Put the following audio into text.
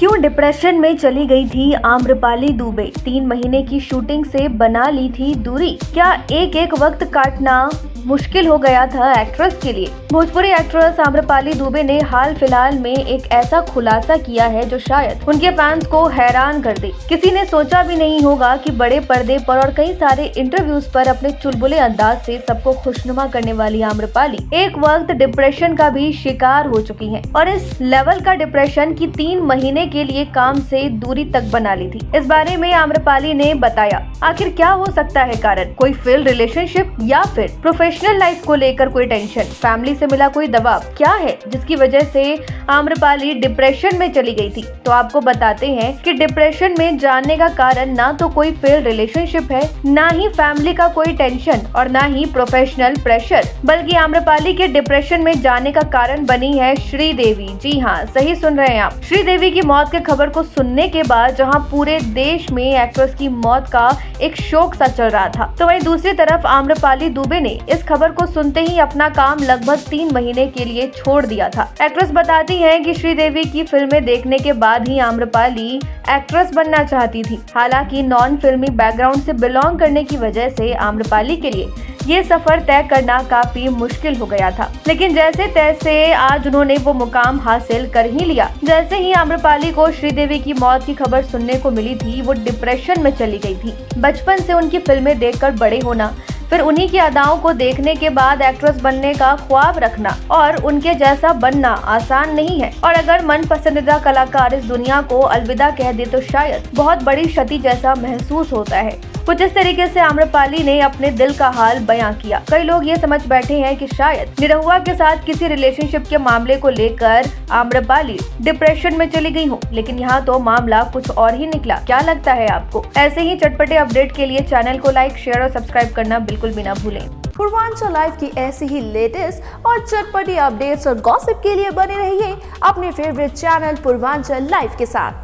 क्यों डिप्रेशन में चली गई थी आम्रपाली दुबे? 3 महीने की शूटिंग से बना ली थी दूरी। क्या एक एक वक्त काटना मुश्किल हो गया था एक्ट्रेस के लिए? भोजपुरी एक्ट्रेस आम्रपाली दुबे ने हाल फिलहाल में एक ऐसा खुलासा किया है जो शायद उनके फैंस को हैरान कर दे। किसी ने सोचा भी नहीं होगा कि बड़े पर्दे पर और कई सारे इंटरव्यूज पर अपने चुलबुले अंदाज से सबको खुशनुमा करने वाली आम्रपाली एक वक्त डिप्रेशन का भी शिकार हो चुकी हैं और इस लेवल का डिप्रेशन की 3 महीने के लिए काम से दूरी तक बना ली थी। इस बारे में आम्रपाली ने बताया, आखिर क्या हो सकता है कारण? कोई फेल रिलेशनशिप या फिर प्रोफेशनल लाइफ को लेकर कोई टेंशन, फैमिली से मिला कोई दबाव? क्या है जिसकी वजह से आम्रपाली डिप्रेशन में चली गई थी? तो आपको बताते हैं कि डिप्रेशन में जाने का कारण ना तो कोई फेल रिलेशनशिप है, ना ही फैमिली का कोई टेंशन और ना ही प्रोफेशनल प्रेशर, बल्कि आम्रपाली के डिप्रेशन में जाने का कारण बनी है श्रीदेवी। जी हाँ, सही सुन रहे हैं आप। श्रीदेवी की मौत की खबर को सुनने के बाद जहां पूरे देश में एक्ट्रेस की मौत का एक शोक सा चल रहा था, तो वहीं दूसरी तरफ आम्रपाली दुबे ने इस खबर को सुनते ही अपना काम लगभग 3 महीने के लिए छोड़ दिया था। एक्ट्रेस बताती है कि श्रीदेवी की फिल्में देखने के बाद ही आम्रपाली एक्ट्रेस बनना चाहती थी। हालांकि नॉन फिल्मी बैकग्राउंड से बिलोंग करने की वजह से आम्रपाली के लिए ये सफर तय करना काफी मुश्किल हो गया था, लेकिन जैसे तैसे आज उन्होंने वो मुकाम हासिल कर ही लिया। जैसे ही आम्रपाली को श्रीदेवी की मौत की खबर सुनने को मिली थी, वो डिप्रेशन में चली गई थी। बचपन से उनकी फिल्में देखकर बड़े होना, फिर उन्हीं की अदाओं को देखने के बाद एक्ट्रेस बनने का ख्वाब रखना और उनके जैसा बनना आसान नहीं है। और अगर मन पसंदीदा कलाकार इस दुनिया को अलविदा कह दे तो शायद बहुत बड़ी क्षति जैसा महसूस होता है। कुछ इस तरीके से आम्रपाली ने अपने दिल का हाल बयां किया। कई लोग ये समझ बैठे हैं कि शायद निरहुआ के साथ किसी रिलेशनशिप के मामले को लेकर आम्रपाली डिप्रेशन में चली गई हो, लेकिन यहाँ तो मामला कुछ और ही निकला। क्या लगता है आपको? ऐसे ही चटपटे अपडेट के लिए चैनल को लाइक, शेयर और सब्सक्राइब करना बिल्कुल भी ना भूलें। पूर्वांचल लाइव की ऐसी ही लेटेस्ट और चटपटी अपडेट्स और गॉसिप के लिए बने रहिए अपने फेवरेट चैनल पूर्वांचल लाइव के साथ।